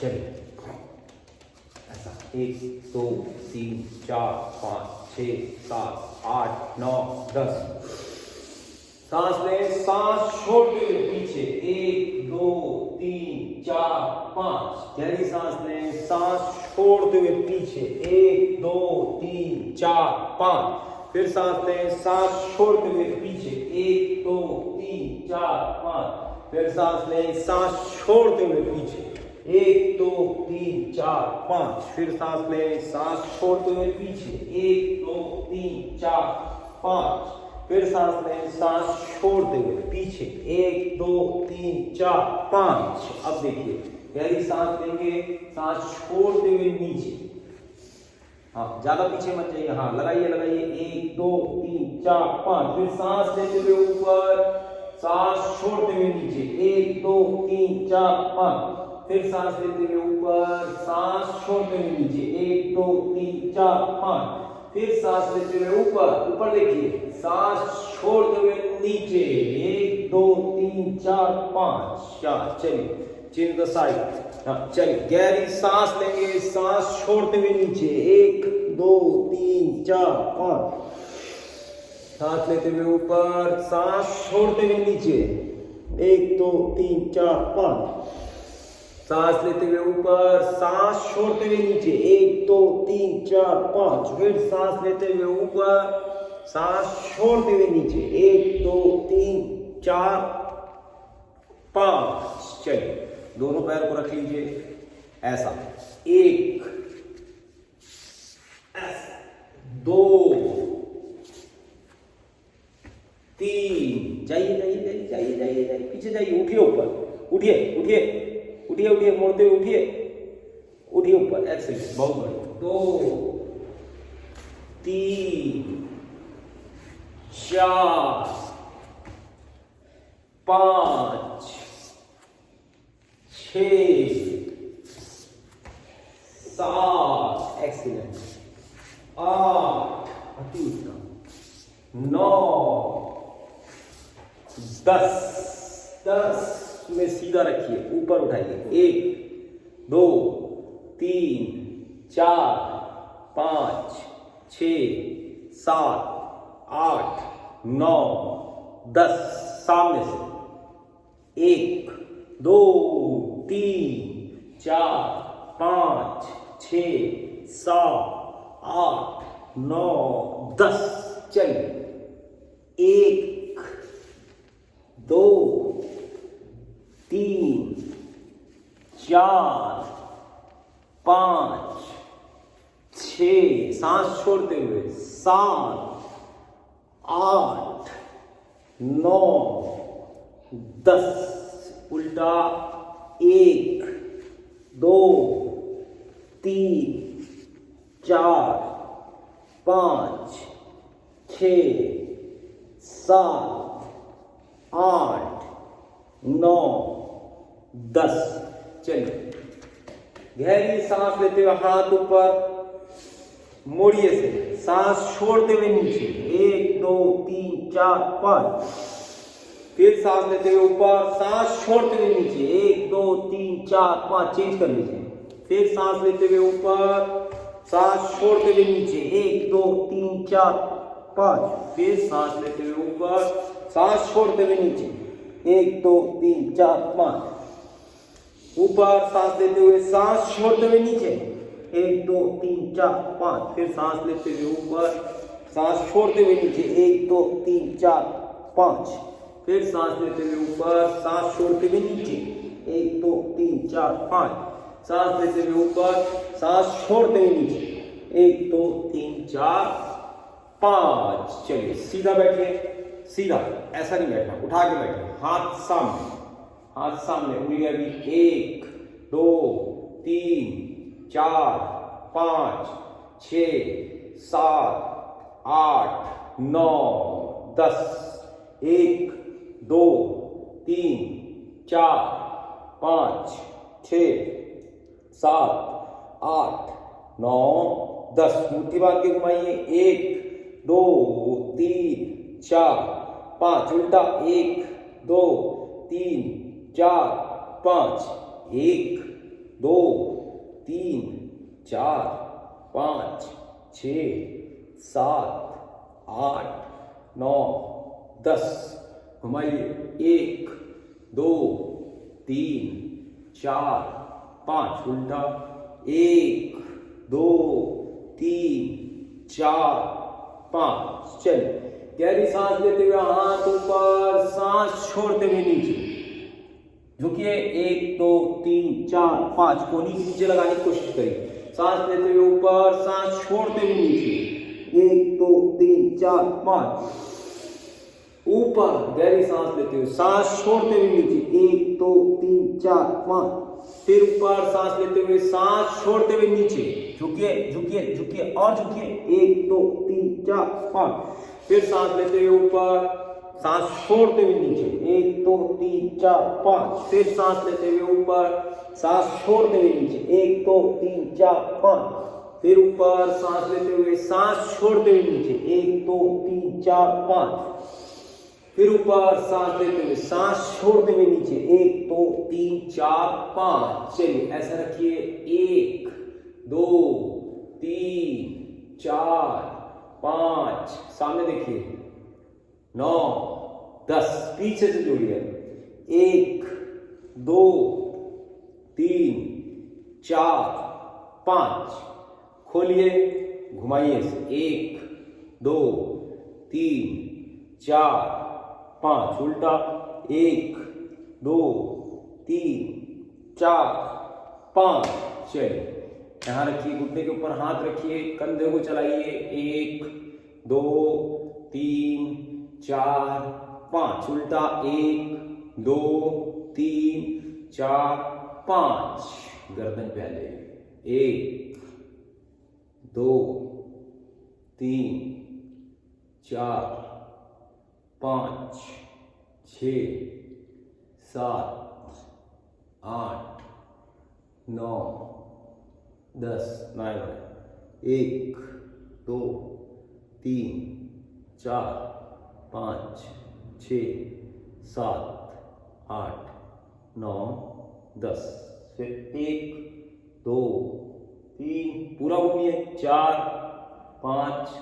चलिए ऐसा 1 2 3 4 5 6 7 8 9 10। सांस लें, सांस छोड़ते हुए पीछे 1 2 3 4 5। गहरी सांस लें, सांस छोड़ते हुए पीछे 1 2 3 4 5। फिर सांस लें, सांस छोड़ते हुए पीछे 1 2 3 4 5। फिर सांस लें, सांस छोड़ते हुए पीछे 1 2 3 4 5। फिर सांस लें, सांस छोड़ते हुए पीछे 1 2 3 4 5। फिर सांस लें, सांस छोड़ते हुए पीछे 1 2 3 4 5। अब देखिए, गहरी सांस लेंगे, सांस छोड़ते हुए नीचे, हाँ ज्यादा पीछे मत जाइए, हाँ लगाइए लगाइए 1 2 3 4 5। फिर सांस लेते हुए ऊपर, सांस छोड़ते हुए नीचे 1 2 3 4 5। फिर सांस लेते हुए ऊपर, सांस छोड़ते हुए नीचे 1 2 3 4 5। फिर सांस लेते हुए ऊपर, ऊपर देखिए, सांस छोड़ते हुए नीचे 1 2 3 4 5 4। चलिए चेंज द साइड, हाँ चलिए गहरी सांस लेंगे, सांस छोड़ते हुए नीचे 1 2 3 4 5। सांस लेते हुए ऊपर, सांस छोड़ते हुए नीचे 1 2 3 4 5। सांस लेते हुए ऊपर, सांस छोड़ते हुए नीचे 1 2 3 4 5। फिर सांस लेते हुए ऊपर, सांस छोड़ते हुए नीचे 1 2 3 4 5। चलिए दोनों पैर को रख लीजिए ऐसा, 1 ऐसा 2 3। जाइए जाइए जाइए जाइए जाइए जाइए, पीछे जाइए, उठिए ऊपर, उठिए उठिए उठिए उठिए, मोड़ते हुए उठिए, उठिए ऊपर, एक्सीलेंट, बहुत बढ़िया। 2 3 4 5 6 7, एक्सीलेंट, 8, अति उत्तम, 9 10 10 में सीधा रखिए, ऊपर उठाइए, 1 2 3 4 5 6 7 8 9 10। सामने से 1 2 3 4 5 6 7 8 9 10। चलिए 1 2 3 4 5 6, सांस छोड़ते हुए 7 8 9 10। उल्टा 1 2 3 4 5 6 7 8 9 10। चलिए गहरी सांस लेते हुए हाथ ऊपर, मोड़िए से, सांस छोड़ते हुए नीचे 1 2 3 4 5। फिर सांस लेते हुए ऊपर, सांस छोड़ते हुए नीचे 1 2 3 4 5। चेंज कर लीजिए। फिर सांस लेते हुए ऊपर, सांस छोड़ते हुए नीचे 1 2 3 4 5। फिर सांस लेते हुए ऊपर, सांस छोड़ते हुए नीचे 1 2 3 4 5। ऊपर सांस लेते हुए, सांस छोड़ते हुए नीचे 1 2 3 4 5। फिर सांस लेते हुए ऊपर, सांस छोड़ते हुए नीचे 1 2 3 4 5। फिर सांस लेते हुए ऊपर, सांस छोड़ते हुए नीचे 1 2 3 4 5। सांस लेते हुए ऊपर, सांस छोड़ते हुए नीचे 1 2 3 4 5। चलिए सीधा बैठिए, सीधा, ऐसा नहीं बैठना, उठा के बैठिए, हाथ सामने, हाथ सामने, उंगलियां भी 1 2 3 4 5 6 7 8 9 10। 1 2 3 4 5 6 7 8 9 10। मुट्ठी बांध के घुमाइए, 1 2 3 4 5। उल्टा 1 2 3 4 5। 1 2 3 4 5 6 7 8 9 10 घुमाइए 1 2 3 4 5 उल्टा 1 2 3 4 5 चलिए गहरी सांस लेते हुए हाथ ऊपर सांस छोड़ते हुए नीचे झुकिए 1 2 3 4 5 कोहनी के नीचे लगाने की कोशिश करिए सांस लेते हुए ऊपर सांस छोड़ते हुए नीचे 1 2 3 4 5 ऊपर गहरी सांस लेते हुए सांस छोड़ते हुए नीचे 1 2 3 4 5 फिर ऊपर सांस लेते हुए सांस छोड़ते हुए नीचे झुकिए झुकिए झुकिए और झुकिए 1 2 3 4 5 फिर सांस लेते हुए ऊपर सांस छोड़ते हुए नीचे 1 2 3 4 5 फिर सांस लेते हुए ऊपर सांस छोड़ते हुए नीचे 1 2 3 4 5 फिर ऊपर सांस लेते हुए सांस छोड़ते हुए नीचे 1 2 3 4 5 फिर ऊपर सांस लेते हुए सांस छोड़ते हुए नीचे 1 2 3 4 5 चलिए ऐसा रखिए 1 2 3 4 5 सामने देखिए 9 10 पीछे से जोड़िए 1 2 3 4 5 खोलिए घुमाइए 1 2 3 4 5 उल्टा 1 2 3 4 5 चलिए यहाँ रखिए घुटने के ऊपर हाथ रखिए कंधे को चलाइए 1 2 3 4 5 उल्टा 1 2 3 4 5 गर्दन पे आ जाइए 1 2 3 4 5 6 7 8 9 10 1 2 3 4 5 6 7 8 9 10 फिर 1 2 3 पूरा घूमिए 4 5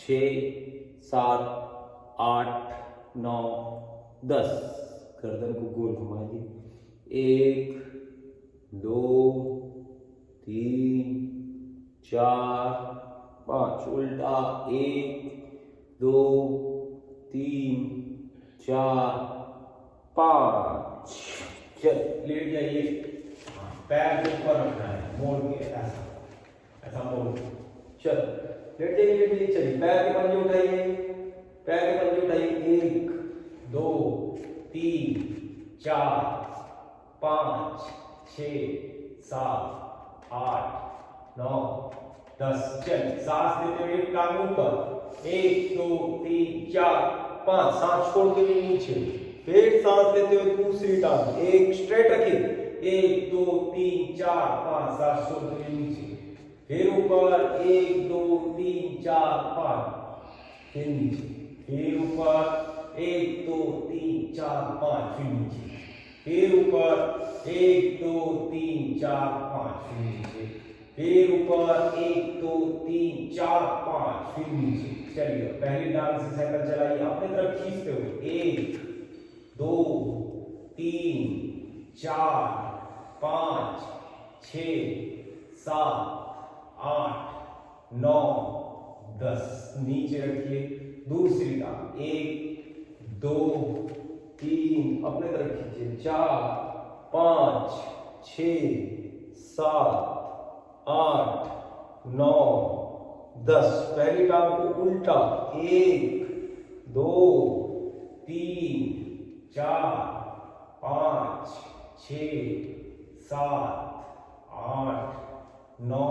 6 7 8 9 10 गर्दन को गोल घुमाइए 1 2 3 4 5 उल्टा 1 2 3 4 5 चल लेट जाइए पैर के ऊपर रखना है मोड़ के ऐसा ऐसा मोड़ चल लेट जाइए चलिए पैर के पंजे उठाइए पैर के पंजे उठाइए 1 2 3 4 5 6 7 8 9 10 चल सांस लेते हुए टांग ऊपर 1 2 3 4 5 सांस छोड़ते हुए नीचे फिर सांस लेते हुए दूसरी टांग एक स्ट्रेट रखिए 1 2 3 4 5 सांस छोड़ते हुए नीचे फिर ऊपर 1 2 3 4 5 फिर नीचे फिर ऊपर 1 2 3 4 5 फिर नीचे फिर ऊपर 1 2 3 4 5 फिर नीचे फिर ऊपर 1 2 3 4 5 फिर नीचे चलिए पहली टांग से साइकिल चलाइए अपने तरफ खींचते हुए 1 2 3 4 5 6 7 8 9 10 नीचे रखिए दूसरी टांग 1 2 3 अपने तरफ खींचिए 4 5 6 7 8 9 10 पहली टांग को उल्टा 1 2 3 4 5 6 7 8 9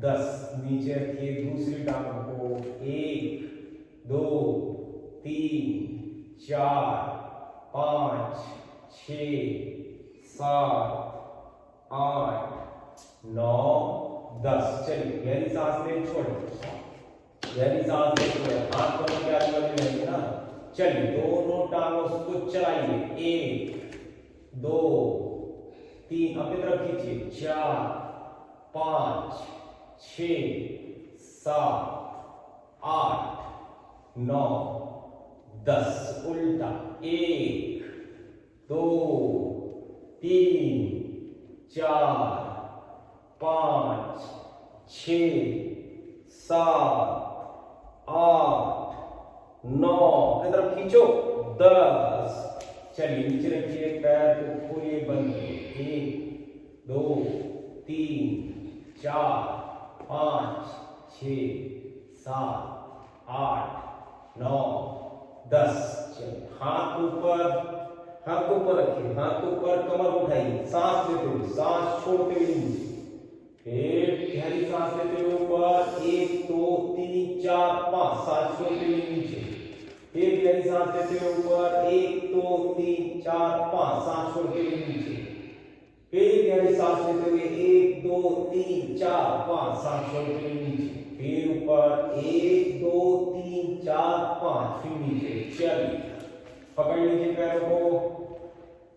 10 नीचे रखिए दूसरी टांग को 1 2 3 4 5 6 7 8 9 10 चलिए गहरी सांस ले छोड़े गहरी सांस ले छोड़े हाथ पर क्या रहेंगे ना चलिए दोनों टांगों को चलाइए 1 2 3 अपनी तरफ खींचिए, 4 5 6 7 8 9 10, उल्टा 1 2 3 4 5 6 7 8 9 अपनी तरफ खींचो, 10। चलिए नीचे रखिए, पैर को खोलिए, बंद करिए, 1 2 3 4 5 6 7 8 9 10। चलिए हाथ ऊपर रखिए, हाथ ऊपर, कमर उठाइए, सांस लेते हुए, सांस छोड़ते हुए नीचे, फिर गहरी सांस लेते हुए ऊपर, 1 2 3 4 5, सांस छोड़ते हुए नीचे, फिर गहरी सांस लेते हुए ऊपर, 1 2 3 4 5, सांस छोड़ते हुए नीचे, फिर गहरी सांस लेते हुए 1 2 3 4 5, सांस छोड़ते हुए नीचे, फिर ऊपर 1 2 3 4 5, फिर नीचे। चलिए पकड़ लीजिए पैरों को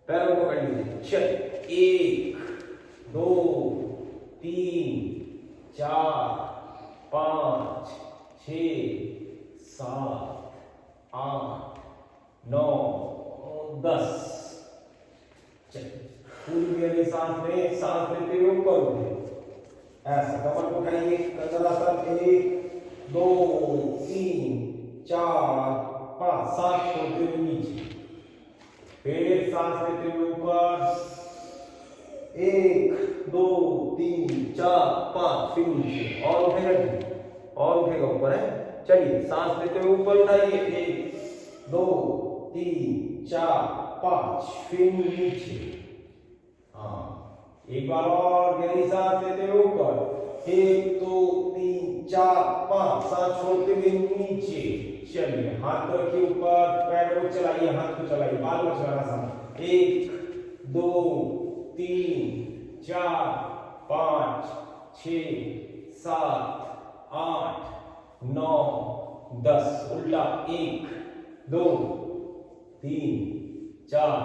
पकड़ लीजिए। चलिए 1 2 3 4 5 6 7 8 9 10। चलिए पूरी गहरी सांस में, सांस लेते हुए ऊपर उठे, ऐसा कमर को उठाइए, 1 2 3 4 5, सांस छोड़ते हुए नीचे, फिर सांस लेते हुए ऊपर, 1 2 3 4 5, फिर नीचे, और उठेगा ऊपर है। चलिए सांस लेते हुए ऊपर उठाइए, 1 2 3 4 5, फिर नीचे। हाँ एक बार और गहरी सांस लेते हुए ऊपर, 1 2 3 4 5, सांस छोड़ते हुए नीचे। चलिए हाथ को रखिए ऊपर, पैर को चलाइए, हाथ को चलाइए, बाल को चलाना सा, 1 2 3 4 5 6 7 8 9 10, उल्टा 1 2 3 4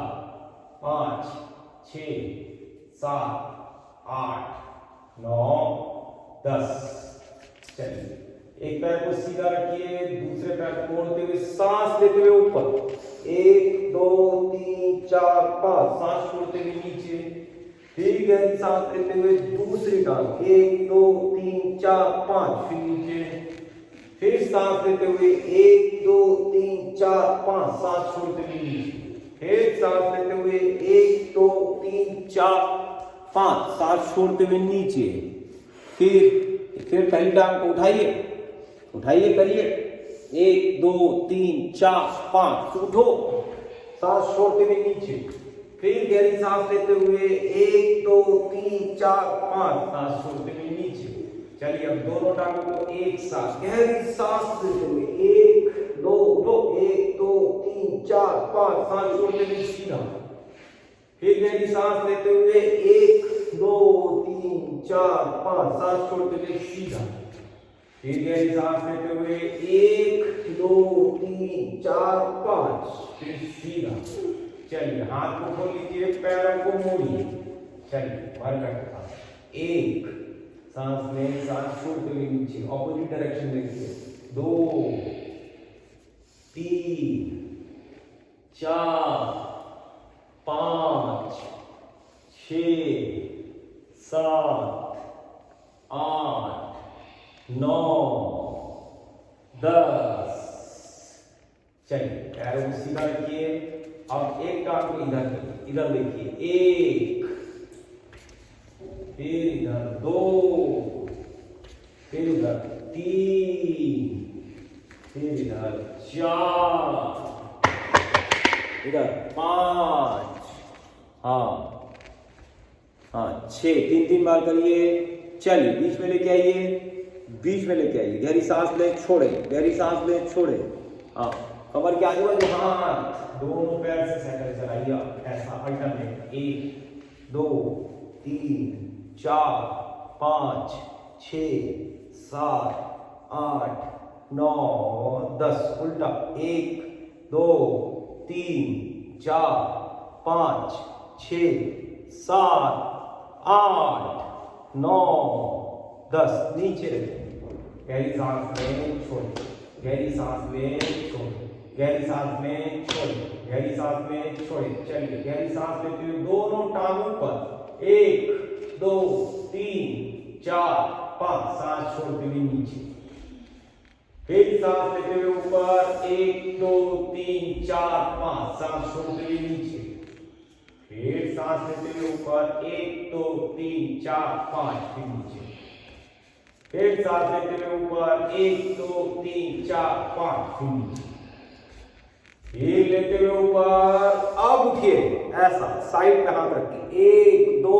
5 6 7 8 9 10। चलिए एक पैर को सीधा रखिए, दूसरे पैर को मोड़ते हुए, सांस लेते हुए ऊपर, 1 2 3 4 5, सांस छोड़ते हुए नीचे, फिर गहरी सांस लेते हुए दूसरी टांग, 1 2 3 4 5, फिर नीचे, फिर सांस लेते हुए 1 2 3 4 5, सांस छोड़ते हुए नीचे, फिर सांस लेते हुए 1 2 3 4 5, सांस छोड़ते हुए नीचे, फिर पहली टांग को उठाइए करिए, 1 2 3 4 5, उठो, सांस छोड़ते हुए नीचे, फिर गहरी सांस लेते हुए 1 2 3 4 5, सांस छोड़ते हुए नीचे। चलिए अब दोनों टांगों को एक साथ गहरी सांस लेते हुए 1 2 उठो, 1 2 3 4 5, सांस छोड़ते हुए सीधा, फिर गहरी सांस लेते हुए 1 2 3 4 5, सांस छोड़ते हुए सीधा, फिर गहरी सांस लेते हुए 1 2 3 4 5, फिर सीधा। चलिए हाथ को खोल लीजिए, पैरों को मोड़िए, चलिए वर्कआउट, 1 सांस में, सांस छोड़ते हुए नीचे, ऑपोजिट डायरेक्शन में, 2 3 4 5 6 7 8 9 10। चलिए पैरों को सीधा रखिए, अब एक टांग को इधर देखिए, 1 फिर इधर 2, फिर इधर 3, फिर इधर 4, इधर 5, हाँ 6, 3 बार करिए। चलिए बीच में लेके आइए, गहरी सांस ले, छोड़े, गहरी सांस ले, छोड़े, हाँ कमर के आजू बाजू, हाथ दोनों पैर से साइकिल चलाइए, ऐसा अल्टरनेट, 1 2 3 4 5 6 7 8 9 10, उल्टा, 1 2 3 4 5 6 7 8 9 10 नीचे रखें, गहरी सांस में छोड़िए, गहरी सांस में छोड़िए, गहरी सांस में छोड़िए, गहरी सांस में छोड़िए। चलिए गहरी सांस लेते हुए दोनों टांगों पर 1 2 3 4 5 सांस छोड़ते हुए नीचे, फिर सांस लेते हुए ऊपर 1 2 3 4 5 सांस छोड़ते हुए नीचे, फिर सांस लेते हुए ऊपर 1 2 3 4 5 फिर नीचे, फिर सांस लेते हुए ऊपर 1 2 3 4 5 फिर नीचे, फिर लेते हुए ऊपर। अब उठिए ऐसा साइड पे हाथ रख के 1 2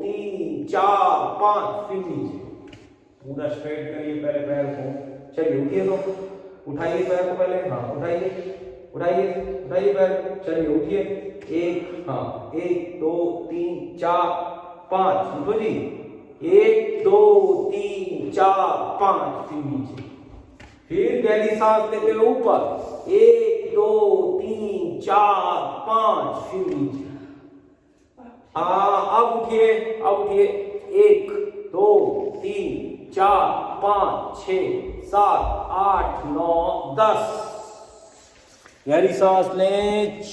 3 4 5 फिर नीचे, पूरा स्ट्रेट करिए पहले पैर को। चलिए उठिए, तो उठाइए पैर को पहले, हाँ उठाइए उठाइए उठाइए पैर को। चलिए उठिए, 1 हाँ 1 2 3 4 5 उठो जी, 1 2 3 4 5 फिर नीचे, फिर गहरी सांस लेते हुए ऊपर 1 2 3 4 5 फिर नीचे। हाँ अब उठिए 1 2 3 4 5 6 7 8 9 10 गहरी सांस लें।